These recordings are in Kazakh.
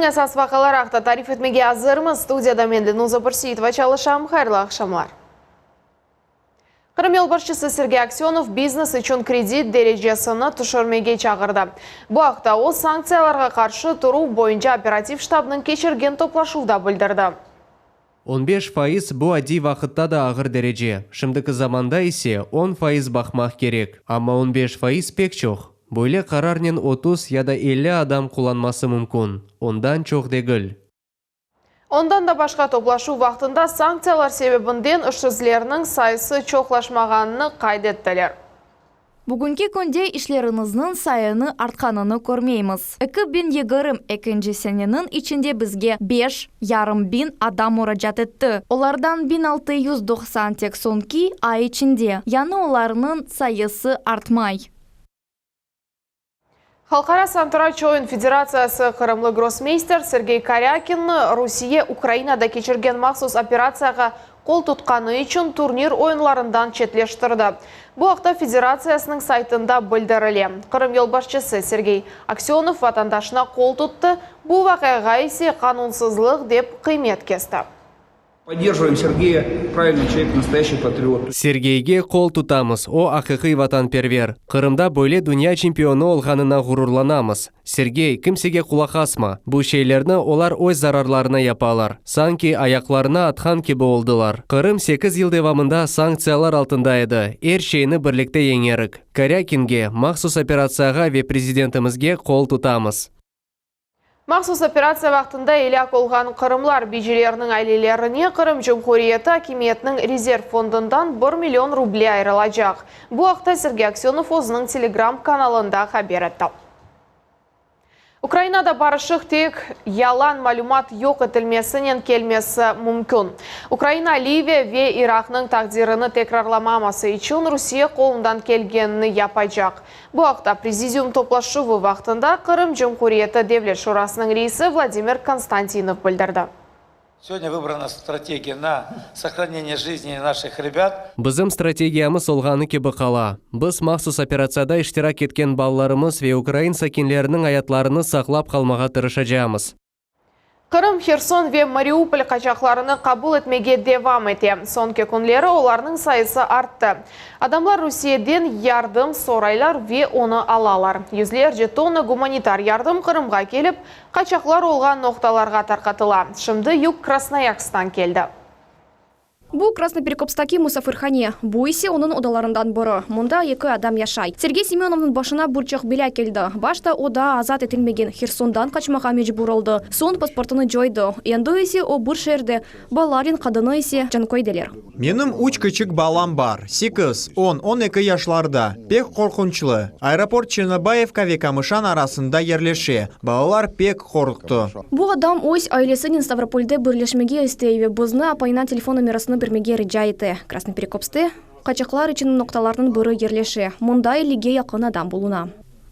Күннің әсас вақалар ақта тариф етмеге азырмыз. Студияда мен Ленуза Бурсиитова чалышам. Хайырлы ақшамлар. Қырым елбасшысы Сергей Аксенов бизнес үшін кредит дәрежесіні түшірмеге чағырды. Бұл ақта ол санкцияларға қаршы тұру бойынша оператив штабының кешірген топлашуда білдірді. 15% bu addi vaqtda da ağır derece. Şimdiki zamanda ise 10% bakmak gerek. Ama 15% pek çok. Böyle kararın 30 ya da 50 adam kullanması mümkün. Ondan çok değil. Ondan da başka toplaşu vaxtında sanksiyalar sebebinden işsizlerinin sayısı çoxlaşmağanını kaydettiler. Бүгінгі күнде ішлеріңіздің сайыны артқанını көрмейміз. 2022 сененің içinde бізге 5,5 адам müracaat etті. Олардан 1690 тек сонки ай içinde. Yani оларының sayısı artmay. Халқара Сантрач ойын федерациясы Қырымлы гроссмейстер Сергей Карякин Русия Украинада кечірген мақсус операцияға қол тұтқаны үшін турнир ойынларындан четлештірді. Бұл ақта федерациясының сайтында білдіріле. Қырым елбасшысы Сергей Аксенов ватандашына қол тұтты. Бұл вақиға есе қанунсызлық деп қимет кесті. Поддерживаем Сергея, правильный человек, настоящий патриот. Сергейге қол тұтамыз, о ақиқи ватанпервер. Қырымда бөле дүния чемпионы олғанына ғұрурланамыз. Сергей, кімсеге құлақ асма. Бұл шейлерні олар ой зарарларына япалар. Санки аяқларына атқан кебі олдылар. Қырым 8 ел девамында санкциялар алтында еді. Ер шейіні бірлікте еңерік. Карякинге, мақсус операцияға ве президентімізге қол тұтамыз. Мақсус операция вақтында елек олған қырымлар бейжелерінің айлелеріне Қырым Жұмхуриеті Акиметінің резерв фондындан 1 миллион рублей айрылacak. Бұл ақта Сергей Аксенов өзінің телеграм каналында хабар етті. Украинада барышық тек ялан малюмат yok etілмесінен келмесі мүмкін. Украина Ливия ве Ирақның тақдирыны текрарламамасы үшін Русия қолындан келгенini yapacak. Бұл ақта президиум топлашуы вақтында Қырым Жұмхуриеті Девлет Шурасының рейсі Владимир Константинов білдірді. Сегодня выбрана стратегия на сохранение жизни наших ребят. Bizim стратегиямыз olғаны кебі қала. Біз мақсус операцияда іштирак еткен балаларымыз ве Украин сакинлерінің аятларыны сақлап қалмаға тырышачамыз. Қырым, Херсон ве Мариуполь қачақларыны қабыл етмеге девам ете. Сонке күнлері оларының сайысы артты. Адамлар Русияден ярдым сорайлар ве оны алалар. Yüzlerce тонны гуманитар ярдым Қырымға келіп, қачақлар олған ноқталарға тарқатыла. Шымды юг Красноярскан келді. Бұл Красноперекопстаки Мусафирхане. Бұл есе оның одаларындан бұры. Мұнда 2 адам яшай. Сергей Семеновның башына бұрчақ беля келді. Башта ода азат етілмеген Херсондан қачмаға мечбур oldu. Сон паспортыны жойды. Енді есе о бір шерді. Баларин қадыны есе жанкой делер. Менің 3 küçük балам бар. 8, 10, 12 yaşlarda. Pek korkunçlu. Aeroport Чернобаевка ve Камышан arasında yerleşe. Балалар pek korktu. Бұл адам ось айлесінен Ставропольде бірлешмеге істейве. Бұзны апайна телефон номерасыны бермеге рыджа еті. Красноперекопсты қачақлар үшін ноқталардың бірі ерлеші. Мұнда еліге яқын адам болуна.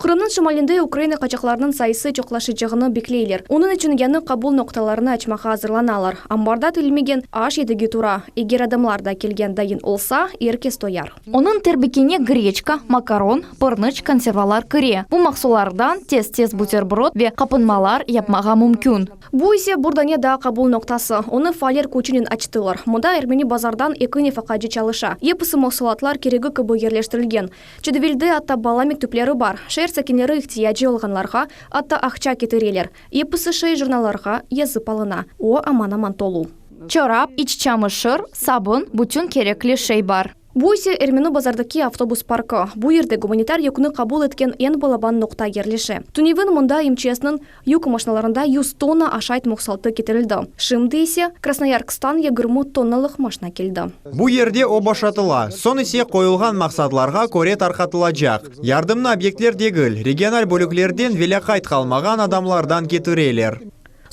Қырымның шымалінде Украина қачақларының сайысы жоқлашычығыны беклейлер. Оның үшін яны қабул ноқталарына ачмаға азырланалар. Амбарда тілмеген аш едіге тура. Егер адамларда келген дайын олса, еркес тояр. Оның тербекене гречка, макарон, пырныч, консервалар кіре. Бұл мақсулардан тез-тез бутерброд ве қапынмалар япмаға мүмкін. Бұл есе бұрдане да қабул ноқтасы. Оны фалер көчінен ачтылар. Мұнда әрмені базардан екі нефақаджи чалыша. Епысы мақсулатлар керегі көбі ерлештірілген. Чедевілді атта бала мектеплері бар. Сакинлері ихтияджи олғанларға атта ақча кетірелер. Епысы шей журналарға езіп алына. О аман-аман толу. Чорап, іч чамышыр, сабын, бүтін кереклі шей бар. Бұл есе әрмені базардaki автобус паркы. Бұл ерде гуманитар екуны қабул еткен ең балабан ноқта ерлеші. Түневін мұнда МЧС-нің юк машиналарында 100 тонна ашайт мұқсалты кетірілді. Шымды есе Красноярскстан 20 тонналық машина келді. Bu yerde o boşatıla. Son ise koyulgan maqsadlarga көре tarqatılacak. Yardımlı obyektler değil, regional bölüklerden velakayt қалмаған adamlardan getireler.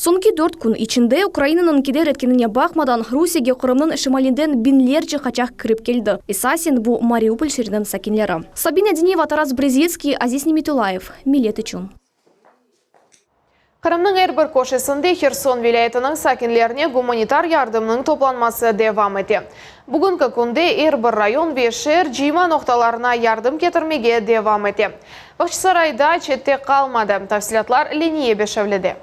Сонки 4 күн içinde Украинаның кедер еткеніне бақмадан Русияге Қырымның шымалінден бинлерчі қачақ кіріп келді. Исасин бұл Мариуполь шерінің сакинлері. Сабина Денеева, Тарас Брезецкий, Азиз Немитулаев, Милет үшін. Қырымның әрбір көшесінде Херсон вилаятының сакинлеріне гуманитар ярдымның топланмасы девам ете. Бүгінгі күнде әрбір район ве шер жима ноқталарына ярдым кетірмеге девам ете. Бақшысарайда четте қалмады. Тәфсилатлар Ление Бешевледе.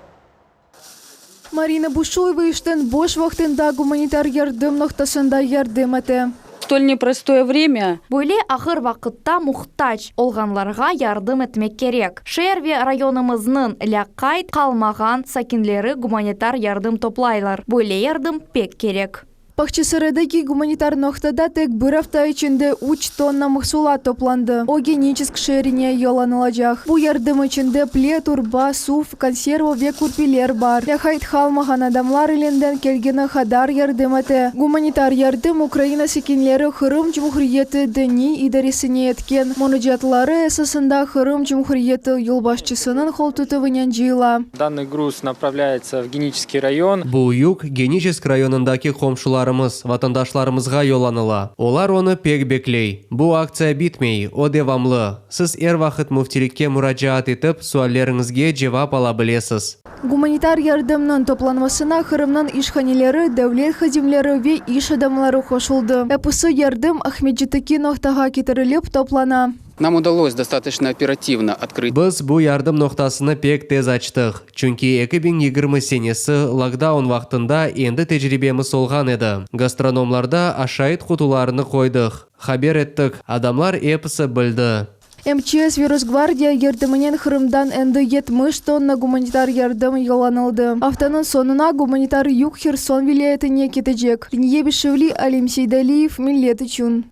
Марина Бушуева иштен бош вақтында гуманитар ярдым ноқтасында ярдым эте. Столь непростое время. Бөле ахыр вақытта мұқтач олғанларға ярдым етмек керек. Шерве районымызның ләқайт қалмаған сакинлері гуманитар ярдым топлайлар. Бөле ярдым пек керек. Пахчисарадagi гуманитар ноқтада тек бір апта içinde 3 тонна махсулат топланды. О геническ шерине yollanılacak. Bu yardım içinde плед, урба, суф, консерва ve kurpiler бар. Ләқайт қалмаған адамлар иленден келгені хадар ярдым эте. Гуманитар ярдым Украина сакинлері Хырым Cumhuriyeti діни идаресіне еткен. Мұнажатлары эсасында Хырым Cumhuriyeti юлбашчысының қолтутывынан жиыла. Данный груз направляется в Генический район. Бұл юк Геническ районындаки комшуларымыз, ватандашларымызға yollanıла. Олар оны пек беклей. Бұл акция битмей, о девамлы. Сіз әр вақыт мүфтилікке мұраджаат етіп, суаллеріңізге жевап ала білесіз. Гуманитар ярдымның топланмасына Хырымның ишханелері, дәулет хадимлері ве иш адамлары қошылды. Әпісі ярдым Ахмеджитіки ноқтаға кетіріліп топлана. Нам удалось достаточно оперативно открыть. Біз бұл ярдым ноқтасыны пек тез ачтық. Чүнки 2020 сенесі локдаун вақтында енді тәжірибеміз олған еді. Гастрономларда ашайт құтуларыны қойдық. Хабер еттік, адамлар эпісі білді. МЧС Вирусгвардия ярдымынан Хырымдан әнді 70 тонна гуманитар ярдым yollanıldı. Haftanın sonuna гуманитар юг Херсон вилаятіне кетecek. Дүние Бишевли, Алим Сейдалиев, Миллет үшін.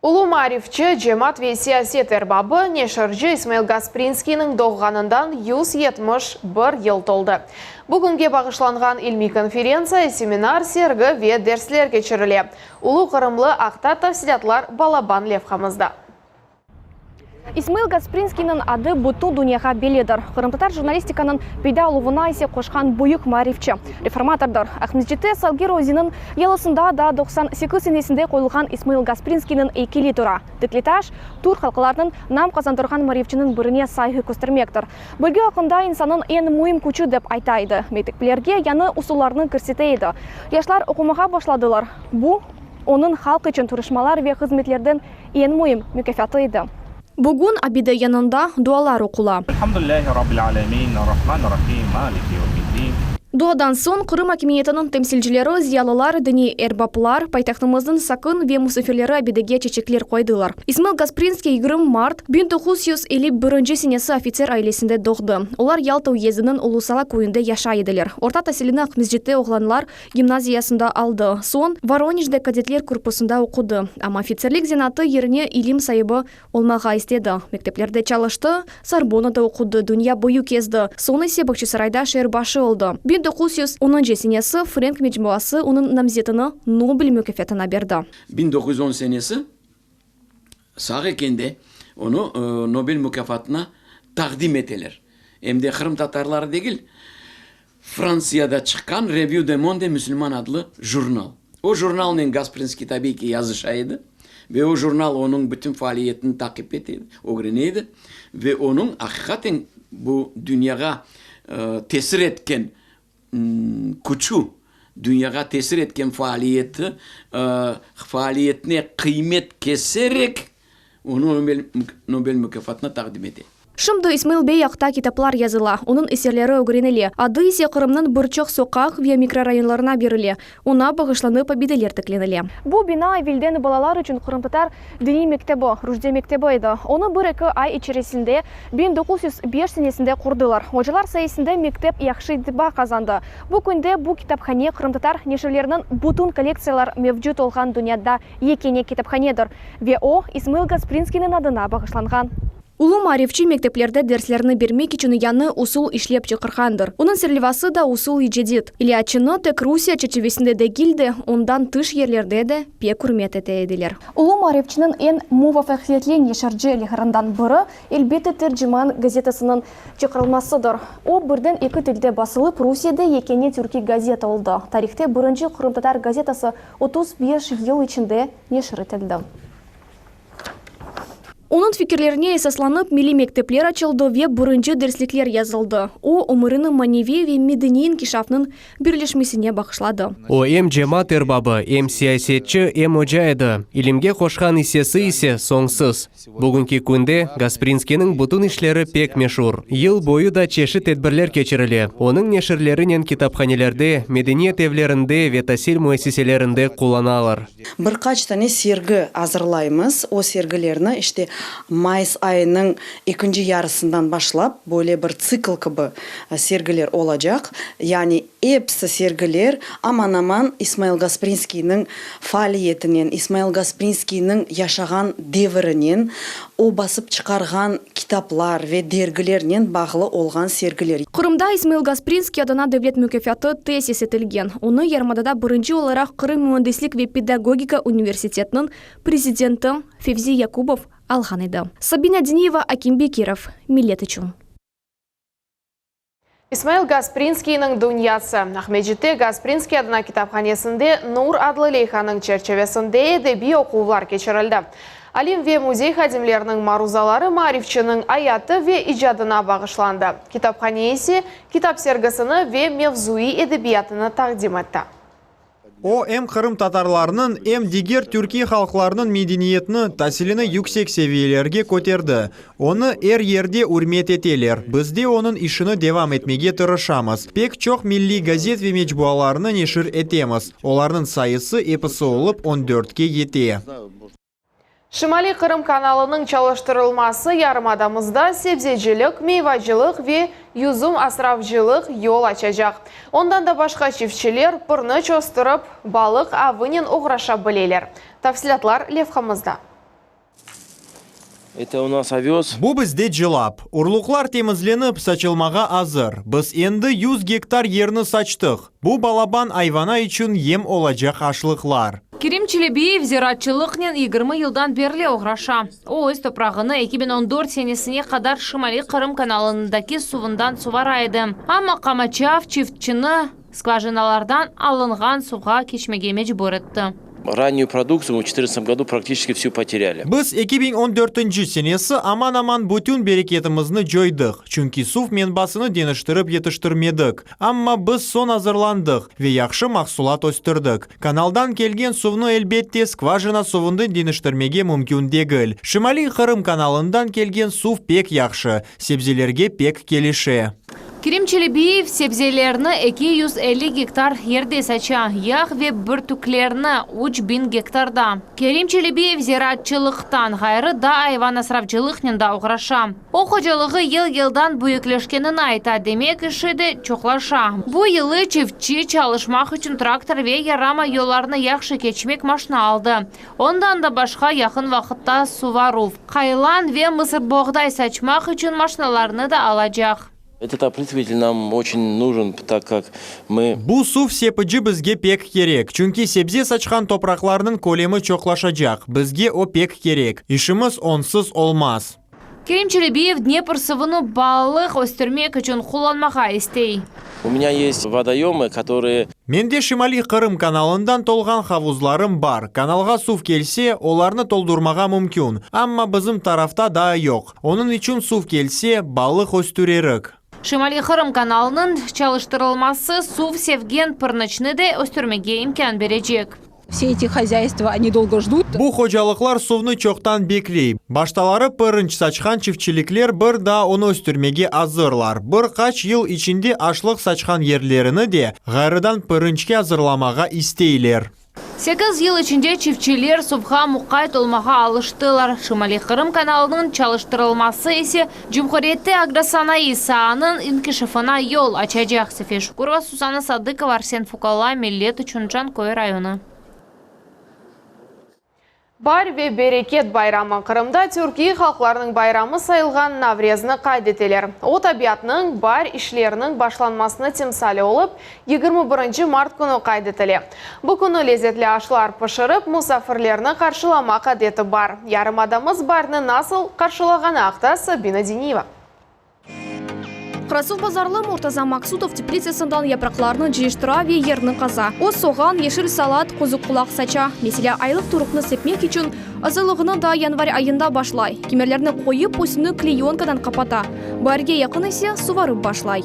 Улу Марифчы жемат ве сиясет эрбабы Нешыржы Исмаил Гаспринскийнің доғғанындан 171 ел толды. Бүгінге бағышланған илми конференция, семинар, сергі ве дерслер кечіріле. Улу қырымлы ақта тәфсилатлар балабан левқамызда. Исмаил Гаспринскийнің ады бұту дүнияға беледір. Қырымтатар журналистиканың пейда ұлығына есе қошқан бұйық марифчы. Реформатордар. Ахмеджите Салгир өзінің елісінде да 98 сенесінде қойылған Исмаил Гаспринскийнің екелі тұра. Деклетаж тур халқылардың нам қазандырған марифчінің біріне сайғы көстірмектір. Бөлге ақында инсанын ең мұйым күчі деп айтайды. Мектепілерге яны ұсуларының кірсетейді. Яшлар оқымаға башладылар. Бұл оның халқы үшін тұрышмалар ве қызметлерден ең мұйым мүкефаты еді. Бүгін абида янында дуалар оқыла. Дуадан сон Қырым акимиетінің темсилчилері, зиялылар, діни эрбаплар, пайтақтымыздың сақын ве мұсафирлері абидеге чечеклер қойдылар. Исмаил Гаспринский 20 март 1951 сенесі офицер айлесінде доғды. Олар Ялта уезінің Улусала көйінде яшайдылар. Орта тәсіліні Ақмезжетте оғланлар гимназиясында алды. Сон Воронежде кадетлер корпусында оқыды. Ама офицерлік зенаты еріне илим сайыбы олмаға істеді. Мектеплерде чалышты, Сарбонада оқыды, дүния бойы кезді. Соны есе Бақчысарайда шербашы олды. 1910 сенесі Фрэнк Меджмуасы оның намзетіні Нобель мүкефетіна берді. 1910 сенесі сағы екенде оны Нобель мүкефатына тақдим етелер. Әмде Қырым татарлары дегіл Францияда шыққан Revue de Monde Müslüman adlı журнал. O журналның Гаспринский tabii ki yazışaydı. Ve o jurnal onun bütün faaliyetini takip etiydi, öğreniydi. Ve onun hakikaten bu dünyaya tesir etken küçü, dünyaya tesir etken faaliyetine kıymet keserek onu Nobel mükafatına takdim etti. Шымды Исмаил Бей ақта китаплар языла, оның эсерлері өгренеле. Ады есе Қырымның бірчоқ соқақ ве микрорайонларына беріле. Она бағышланы победелер тікленеле. Бұл бина вилден балалар үшін Қырымтатар діни мектебі, ружде мектебі еді. Оны бір-екі ай içerisinde 1905 сенесінде құрдылар. Ожалар сайысында мектеп яқшы діба қазанды. Бұл күнде бұл китапхане Қырымтатар нешелерінің бұтын коллекциялар мевжут олған дүнияда екене китапханедір. Ве о Исмаил Гаспринскийнің адына бағышланған. Улу Марифчи мектеплерде дерслерні бермек için яны усул ишлеп чықырғандыр. Оның серлевасы да усул ижедет. Или ачыны тек Русия чечевесінде де келді, ондан тыш ерлерде де пе күрмет етеділер. Улу Марифчінің ең мувафақсиетлен ешаржы лихарандан бірі Элбеті Терджиман газетасының чықырылмасыдыр. О бірден екі тілде басылып Русияда екене түркі газета олды. Тарихте бірінші Қырымтатар газетасы 35 ел ішінде нешірітілді. Onun fikirlerine esaslanıp milli mektepler açıldı ve buruncu derslikler yazıldı. O umurunu manevi ve medeniyen kişafının birleşmesine bağışladı. O em cemaat erbabı, em siyasetçi, em hoca edi. İlimge koşkan hissesi ise songsuz. Bugünkü günde Gasprinski'nin bütün işleri pek meşhur. Yıl boyu da çeşit tedbirler geçirili. Onun neşirlerinin kitaphanelerde, medeniyet evlerinde ve tahsil müesseselerinde kullanılır. Birkaç tane sergi hazırlayımız. O sergilerini işte Mayıs ayının ikinci yarısından başlap böyle bir cikl gibi sergiler olacak. Yani hepsi sergiler aman aman İsmail Gasprinski'nin faaliyetinden, İsmail Gasprinski'nin yaşagan devrinin, o basıp çıkargan kitaplar ve dergilerinin bağlı olgan sergiler. Kırım'da İsmail Gasprinski adına devlet mükafatı tesis etilgen. Onu Yarmada'da birinci olarak Kırım Mühendislik ve Pedagogika Üniversiteti'nin prezidenti Fevzi Yakubov algan edi. Sabina Diniyeva, Akim Bekirov, Millet için. İsmail Gasprinski'nin dünyası. Ahmetci'de Gasprinski adına kitaphanesinde Nur adlı leyhanın çerçevesinde edebi okuvlar geçirildi. Alim ve muzey hadimlerinin maruzalары marifçinin hayatı ve icadına bağışlandı. Kitaphane ise kitap sergisini ve mevzui edebiyatını takdim etti. O hem Kırım Tatarlarının hem diğer Türkiye halklarının medeniyetini, tahsilini yüksek seviyelerge koterdi. Onu her yerde hürmet eteler. Biz de onun işini devam etmeye tırışamız. Pek çok milli gazet ve mecbualarını neşir etemiz. Onların sayısı episi olup 14'ge yeti. Şimali Kırım kanalının çalıştırılması yarımadamızda sebzecilik, meyvacılık ve yüzüm asravcılık yol açacak. Ondan da başka çiftçiler pırını çöstürüp balık avının uğraşabilirler. Tafsilatlar levhamızda. Bu bizde cılap. Urluklar temizlenip saçılmağa hazır. Biz endi 100 gektar yerini saçtık. Bu balaban ayvana için yem olacak açlıklar. Kerim Çelebiyev ziraatçılıkla 20 yıldan beri uğraşa. O öz toprağını 2014 senesine kadar Şimali Kırım kanalındaki suvundan suvaraydı. Ama Kamaçav çiftçini skvajinalardan alıngan suğa geçmeye mecbur etti. Раннюю продукцию мы в 2014 году практически всю потеряли. Biz 2014 senesi aman aman bütün bereketimizni joydık. Çünkü suf menbasını deniştirip yetiştirmedik. Ama biz son hazırlandık ve yaxşı mahsulat östürdük. Kanaldan kelgen suvnu elbette skvajina suvundan deniştirmege mümkün değil. Şimali Kırım kanalından kelgen suv pek yaxşı, sebzelerge pek kelişe. Kerim Çelebiyev sebzelerini 250 gektar yerde saça, yağ ve börtüklerini 3000 gektarda. Kerim Çelebiyev ziraatçılıktan gayrı da hayvan asravcılıkla da uğraşa. O hocalığı yıl-yıldan büyükleşkenini ayta, demek işi de çoklaşa. Bu yılı çiftçi çalışmak için traktör ve yarama yollarını yaxşı geçmek maşını aldı. Ondan da başka yakın vakitte suvaruf, kayılan ve mısır boğday saçmak için maşinalarını da alacak. Этот опрыскиватель нам очень нужен, так как мы... Bu suv sepıcı bizge pek gerek. Çünkü sebze saçkan topraklarının kolemi çoklaşacak. Bizge o pek gerek. İşimiz onsuz olmaz. Kerim Çelebiyev Dnepr sıvını balık östürmek için kullanmağa istey. У меня есть водоемы, которые... Mende Şimali Kırım kanalından tolgan havuzlarım var. Kanalga suv gelse, olarını toldurmağa mümkün. Ama bizim tarafta daha yok. Onun için suv gelse, balık östürerik. Şimali Kırım kanalının çalıştırılması suv sevgen pırnıçını da östürmeye imkan verecek. Все эти хозяйства, они долго ждут. Bu hocalıklar suvnu çoktan bekleyip. Baştaları pırınç saçkan çiftçilikler bir daha onu östürmege hazırlar. Birkaç yıl içinde açlık saçkan yerlerini de gayrıdan pırınçke hazırlamağa isteyler. 8 yıl içinde çiftçiler suvha mukayyet olmağa alıştılar. Şimali Kırım kanalının çalıştırılması ise Cumhuriyeti agrosanayi sahanın inkişafına yol açacak. Sefer Şukurova, Susana Sadıkova, Arsen Fukala, Millet için Cankoy rayonu. Bar ve bereket bayramı Kırım'da Türkiye halklarının bayramı sayılgan Navrezini kaydeteler. O tabiatının bar işlerinin başlanmasını timsali olup 21 Mart günü kaydeteli. Bu günü lezzetli aşılar pişirip musafirlerini karşılamak adeti bar. Yarımadamız barını nasıl karşılağını akta Sabina Diniyeva. Красув базарлы Муртаза Максутов теплицасындан япракларны жиыштыра ве ерны каза. О соған ешіл салат қозы құлақ сача. Меселе айлық турықны сепмек үшін азылығыны да январь айында башлай. Кемерлерні қойып осыны клеенкадан қапата. Бәрге яқын есе суварып башлай.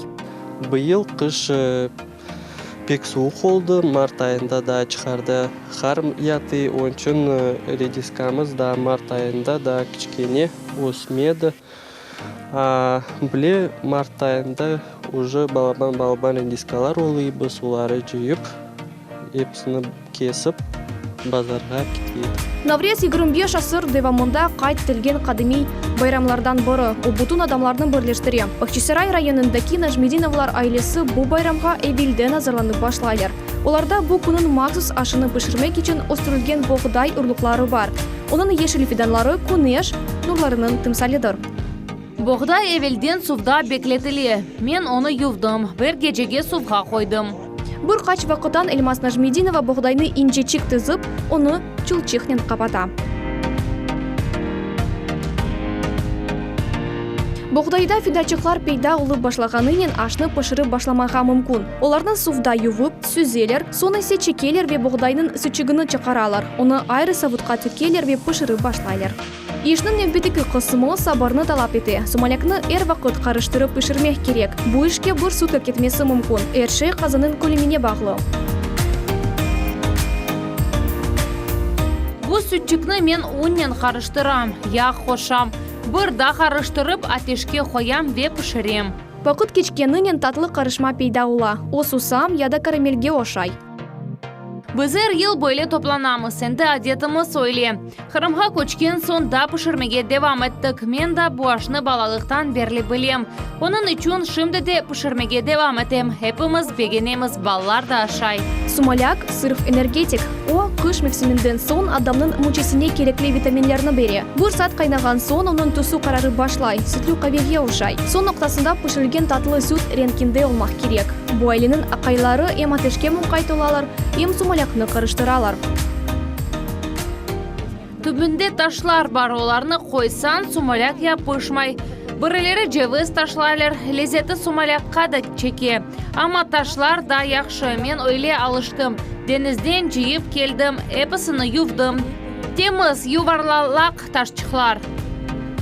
Бұйыл қыш пек суық болды, март айында да шығарды. Харм яты ончын редискамыз да март айында да кішкене осмеді. Біле март айында уже балабан редискалар олайбы, солары жүйіп, епсіні кесіп, базарға кетеді. Наврез 25 асыр девамында қайт тілген қадыми байрамлардан бұры. О бұтын адамларының бірлештіре. Бахчисарай районындаки Нажмединовлар айлесі бұл байрамға әвелден азырланып башлайлар. Оларда бұл күнін максус ашыны пішірмек үшін остырылген боғдай ұрлықлары бар. Оның ешіл фиданлары күнеш нұрларының тымсалыдыр. Боғдай әвелден сувда беклетілі. Мен оны ювдым, бір гечеге сувға қойдым. Бір қач вақытан Эльмас Нажмединова боғдайны инжечік тізіп, оны чулчихнен қапата. Боғдайда фидачықлар пейда ұлып башлағанынен ашны пышырып башламаға мүмкін. Оларны сувда ювып, сүзелер, соны се чекелер ве боғдайның сүчігіні чықаралар. Оны айры савутқа түкелер ве пышырып башлайлар. Ешнің нөббетікі қысымы сабарны талап ете. Сумалякны әр вақыт қарыштырып пішірмек керек. Бұл ішке бір сутка кетмесі мүмкін. Әрші қазының көлеміне бағлы. Бұл сүтчікні мен уннен қарыштырам, яқ қошам. Бір да қарыштырып атешке қоям ве пішірем. Вақыт кечкенінен татлы қарышма пейда ула. О сусам яда карамельге ошай. Біздер ел бойле топланамыз, сенді адетіміз ойле. Қырымға көчкен сон да пішірмеге девам еттік. Мен да буашны балалықтан берлі білем. Оның üçün шымды де пішірмеге девам етем. Хепіміз бегенеміз балалар да ашай. Сумаляк – сырф энергетик. О, қыш мевсімінден сон адамның мүчесіне керекли витаминлерні бере. Бір сат қайнаған сон оның түсу қарары башлай, сүтлі қавеге ошай. Сон ноқтасында пішірілген татлы сүт ренкинде олмақ керек. Бұл айленің ақайлары ем атешке мұнқайт олалар, ем сумалякны қарыштыралар. Түбінде ташлар бар, оларны қойсан сумаляк я пышмай. Бірілері жевіз ташлайлар, лезеті сумалякқа да чеке. Ама ташлар да яқшы, мен ойле алыштым. Денізден жиып келдім, эпісіні ювдым. Теміз юварлалақ ташчықлар.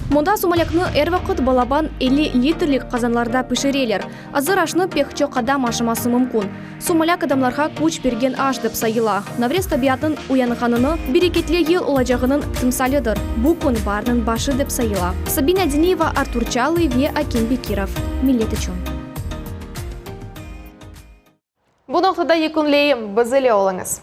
Мұнда сумалякны әр вақыт балабан 50 литрлік қазанларда пішірелер. Азыр ашны пекчо қадам ашымасы мүмкін. Сумаляк адамларға күч берген аш деп сайыла. Наврез табиятын уянғаныны берекетле ел олажағының тымсалыдыр. Бұл күн барның башы деп сайыла. Сабина Денеева, Артур Чалы ве Аким Бекиров. Милет үшін. Бұл ноқтада екінлейім, бізіле олыңыз.